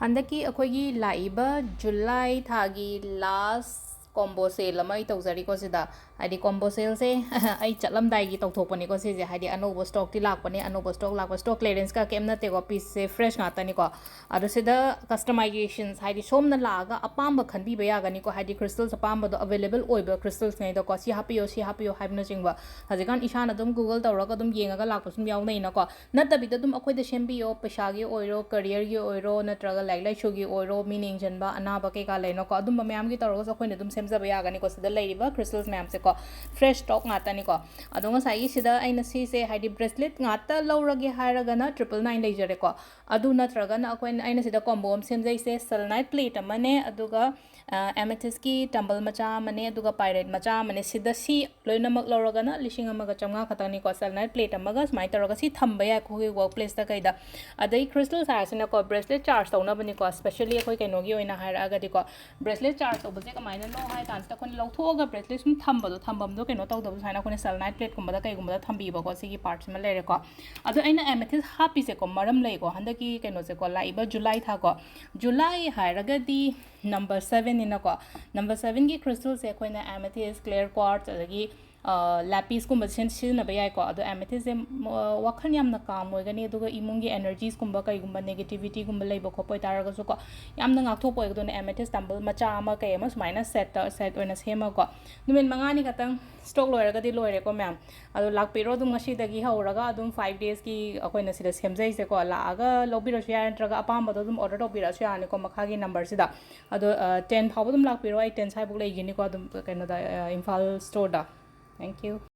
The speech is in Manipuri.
ꯍꯟꯗꯛꯀꯤ ꯑꯩꯈꯣꯏꯒꯤ ꯂꯥꯛꯏꯕ ꯖꯨꯂꯥꯏ ꯊꯥꯒꯤ ꯂꯥꯁ ꯀꯣꯝꯕꯣ ꯁꯦꯜ ꯑꯃ ꯑꯩ ꯇꯧꯖꯔꯤꯀꯣ ꯁꯤꯗ ꯍꯥꯏꯗꯤ ꯀꯣꯝꯕꯣ ꯁꯦꯜꯁꯦ ꯑꯩ ꯆꯠꯂꯝꯗꯥꯏꯒꯤ ꯇꯧꯊꯣꯛꯄꯅꯤꯀꯣ ꯁꯤꯁꯦ ꯍꯥꯏꯗꯤ ꯑꯅꯧꯕ ꯁ꯭ꯇꯣꯛꯇꯤ ꯂꯥꯛꯄꯅꯦ ꯑꯅꯧꯕ ꯁ꯭ꯇꯣꯛ ꯂꯥꯛꯄ ꯁ꯭ꯇꯣꯛ ꯀ꯭ꯂꯤꯌꯔꯦꯟꯁꯀ ꯀꯩꯝ ꯅꯠꯇꯦꯀꯣ ꯄꯤꯁꯁꯦ ꯐ꯭ꯔꯦꯁ ꯉꯥꯛꯇꯅꯤꯀꯣ ꯑꯗꯣ ꯁꯤꯗ ꯀꯁꯇꯃꯥꯏꯖꯦꯁꯟꯁ ꯍꯥꯏꯗꯤ ꯁꯣꯝꯅ ꯂꯥꯛꯑꯒ ꯑꯄꯥꯝꯕ ꯈꯟꯕꯤꯕ ꯌꯥꯒꯅꯤꯀꯣ ꯍꯥꯏꯗꯤ ꯀ꯭ꯔꯤꯁꯇꯜꯁ ꯑꯄꯥꯝꯕꯗꯣ ꯑꯕꯦꯂꯦꯕꯜ ꯑꯣꯏꯕ ꯀ꯭ꯔꯤꯁꯇꯜꯁꯉꯩꯗꯀꯣ ꯁꯤ ꯍꯥꯞꯄꯤꯌꯣ ꯍꯥꯏꯕꯅꯆꯤꯡꯕ ꯍꯧꯖꯤꯛꯀꯥꯟ ꯏꯁꯥꯅ ꯑꯗꯨꯝ ꯒꯨꯒꯜ ꯇꯧꯔꯒ ꯑꯗꯨꯝ ꯌꯦꯡꯉꯒ ꯂꯥꯛꯄꯁꯨ ꯑꯗꯨꯝ ꯌꯥꯎꯅꯩꯅꯀꯣ ꯅꯠꯇꯕꯤꯗ ꯑꯗꯨꯝ ꯑꯩꯈꯣꯏꯗ ꯁꯦꯝꯕꯤꯌꯣ ꯄꯩꯁꯥꯒꯤ ꯑꯣꯏꯔꯣ ꯀꯔꯤꯌꯔꯒꯤ ꯑꯣꯏꯔꯣ ꯅꯠꯇ꯭ꯔꯒ ꯂꯥꯏꯔꯤꯛ ꯂꯥꯏꯁꯨꯒꯤ ꯑꯣꯏꯔꯣ ꯃꯤꯅ ꯌꯦꯡꯁꯤꯟꯕ ꯑꯅꯥꯕ ꯀꯩꯀꯥ ꯂꯩꯅꯀꯣ ꯑꯗꯨꯝꯕ ꯃꯌꯥꯝꯒꯤ ꯇꯧꯔꯒꯁꯨ ꯑꯩꯈꯣꯏꯅ ꯑꯗꯨꯝ ꯁꯦꯝꯖꯕ ꯌꯥꯒꯅꯤꯀꯣ ꯁꯤꯗ ꯂꯩꯔꯤꯕ ꯀ꯭ꯔꯤꯁꯇꯜꯁ ꯃꯌꯥꯝꯁꯦꯀꯣ ꯐ꯭ꯔꯦꯁ ꯁ꯭ꯇꯣꯛ ꯉꯥꯛꯇꯅꯤꯀꯣ ꯑꯗꯣ ꯉꯁꯥꯏꯒꯤ ꯁꯤꯗ ꯑꯩꯅ ꯁꯤꯁꯦ ꯍꯥꯏꯗꯤ ꯕ꯭ꯔꯦꯁꯂꯦꯠ ꯉꯥꯛꯇ ꯂꯧꯔꯒꯦ ꯍꯥꯏꯔꯒꯅ 999 ꯂꯩꯖꯔꯦꯀꯣ ꯑꯗꯨ ꯅꯠꯇ꯭ꯔꯒꯅ ꯑꯩꯅ ꯁꯤꯗ ꯀꯣꯝꯕꯣ ꯑꯃ ꯁꯦꯝꯖꯩꯁꯦ ꯁꯦꯂꯦꯅꯥꯏꯠ ꯄ꯭ꯂꯦꯠ ꯑꯃꯅꯦ ꯑꯗꯨꯒ ꯑꯦꯃꯦꯊꯤꯁꯀꯤ ꯇꯝꯕꯜ ꯃꯆꯥ ꯑꯃꯅꯦ ꯑꯗꯨꯒ ꯄꯥꯏꯔꯦꯠ ꯃꯆꯥ ꯑꯃꯅꯦ ꯁꯤꯗ ꯁꯤ ꯂꯣꯏꯅꯃꯛ ꯂꯧꯔꯒꯅ 1,150 ꯈꯛꯇꯪꯅꯤꯀꯣ ꯁꯦꯂꯦꯅꯥꯏꯠ ꯄ꯭ꯂꯦꯠ ꯑꯃꯒ ꯁꯨꯃꯥꯏꯅ ꯇꯧꯔꯒ ꯁꯤ ꯊꯝꯕ ꯌꯥꯏ ꯑꯩꯈꯣꯏꯒꯤ ꯋꯔꯛ ꯄ꯭ꯂꯦꯁꯇ ꯀꯩꯗ ꯑꯗꯩ ꯀ꯭ꯔꯤꯁꯇꯜꯁ ꯍꯥꯏꯔꯤꯁꯤꯅꯀꯣ ꯕ꯭ꯔꯦꯁꯂꯦꯠ ꯆꯥꯔꯖ ꯇꯧꯅꯕꯅꯤꯀꯣ ꯁ꯭ꯄꯦꯁꯦꯜꯂꯤ ꯑꯩꯈꯣꯏ ꯀꯩꯅꯣꯒꯤ ꯑꯣꯏꯅ ꯍꯥꯏꯔꯛꯑꯒꯗꯤꯀꯣ ꯕ꯭ꯔꯦꯁꯂꯦꯠ ꯆꯥꯔꯖ ꯇꯧꯕꯁꯦ ꯀꯃꯥꯏꯅꯅꯣ ꯍꯥꯏ ꯀꯥꯟꯁꯤꯗ ꯑꯩꯈꯣꯏꯅ ꯂꯧꯊꯣꯛꯑꯒ ꯕ꯭ꯔꯦꯁꯂꯦꯠ ꯁꯨꯝ ꯊꯝꯕꯗꯣ ꯊꯝꯐꯝꯗꯣ ꯀꯩꯅꯣ ꯇꯧꯗꯕ ꯁꯨꯃꯥꯏꯅ ꯑꯩꯈꯣꯏꯅ ꯁꯦꯂꯦꯅꯥꯏꯠ ꯄ꯭ꯂꯦꯠꯀꯨꯝꯕꯗ ꯀꯩꯒꯨꯝꯕꯗ ꯊꯝꯕꯤꯕꯀꯣ ꯁꯤꯒꯤ ꯄꯥꯔꯠꯁꯤꯃ ꯂꯩꯔꯦꯀꯣ ꯑꯗꯣ ꯑꯩꯅ ꯑꯦꯃꯦꯊꯤꯁ ꯍꯥꯞꯄꯤꯁꯦꯀꯣ ꯃꯔꯝ ꯂꯩꯀꯣ ꯍꯟꯗꯛꯀꯤ ꯀꯩꯅꯣꯁꯦꯀꯣ ꯂꯥꯛꯏꯕ ꯖꯨꯂꯥꯏ ꯊꯥꯀꯣ ꯖꯨꯂꯥꯏ ꯍꯥꯏꯔꯒꯗꯤ ꯅꯝꯕꯔ 7ꯅꯤꯅꯀꯣ ꯅꯝꯕꯔ 7ꯒꯤ ꯀ꯭ꯔꯤꯁꯇꯜꯁꯦ ꯑꯩꯈꯣꯏꯅ ꯑꯦꯃꯦꯊꯤꯁ ꯀ꯭ꯂꯤꯌꯔ ꯀ꯭ꯋꯥꯔꯠꯁ ꯑꯗꯒꯤ ꯂꯦꯄꯤꯁꯀꯨꯝꯕ ꯁꯤꯖꯤꯟꯅꯕ ꯌꯥꯏꯀꯣ ꯑꯗꯣ ꯑꯦꯃꯦꯊꯤꯁꯁꯦ ꯋꯥꯈꯜ ꯌꯥꯝꯅ ꯀꯥꯝ ꯑꯣꯏꯒꯅꯤ ꯑꯗꯨꯒ ꯏꯃꯨꯡꯒꯤ ꯑꯦꯅꯔꯖꯤꯁꯀꯨꯝꯕ ꯀꯩꯒꯨꯝꯕ ꯅꯦꯒꯦꯇꯤꯕꯤꯇꯤꯒꯨꯝꯕ ꯂꯩꯕ ꯈꯣꯠꯄ ꯑꯣꯏꯇꯥꯔꯒꯁꯨꯀꯣ ꯌꯥꯝꯅ ꯉꯥꯛꯊꯣꯛꯄ ꯑꯣꯏꯒꯗꯣꯏꯅꯦ ꯑꯦꯃꯦꯊꯤꯁ ꯇꯝꯕꯜ ꯃꯆꯥ ꯑꯃ ꯀꯩ ꯑꯃ ꯁꯨꯃꯥꯏꯅ ꯁꯦꯠ ꯑꯣꯏꯅ ꯁꯦꯝꯃꯀꯣ ꯅꯨꯃꯤꯠ 5ꯅꯤ ꯈꯛꯇꯪ ꯁ꯭ꯇꯣꯛ ꯂꯣꯏꯔꯒꯗꯤ ꯂꯣꯏꯔꯦꯀꯣ ꯃꯌꯥꯝ ꯑꯗꯣ ꯂꯥꯛꯄꯤꯔꯣ ꯑꯗꯨꯝ ꯉꯁꯤꯗꯒꯤ ꯍꯧꯔꯒ ꯑꯗꯨꯝ 5 ꯗꯦꯖꯀꯤ ꯑꯩꯈꯣꯏꯅ ꯁꯤꯗ ꯁꯦꯝꯖꯩꯁꯦꯀꯣ ꯂꯥꯛꯑꯒ ꯂꯧꯕꯤꯔꯁꯨ ꯌꯥꯏ ꯅꯠꯇ꯭ꯔꯒ ꯑꯄꯥꯝꯕꯗꯣ ꯑꯗꯨꯝ ꯑꯣꯔꯗꯔ ꯇꯧꯕꯤꯔꯛꯑꯁꯨ ꯌꯥꯔꯅꯤꯀꯣ ꯃꯈꯥꯒꯤ ꯅꯝꯕꯔꯁꯤꯗ ꯑꯗꯣ 10 ꯐꯥꯎꯕ ꯑꯗꯨꯝ ꯂꯥꯛꯄꯤꯔꯣ ꯑꯩ 10 ꯁ꯭ꯋꯥꯏꯐꯥꯎ ꯂꯩꯒꯅꯤꯀꯣ ꯑꯗꯨꯝ ꯀꯩꯅꯣꯗ ꯏꯝꯐꯥꯜ ꯁ꯭ꯇꯣꯔꯗ ꯊꯦꯡꯛ ꯌꯨ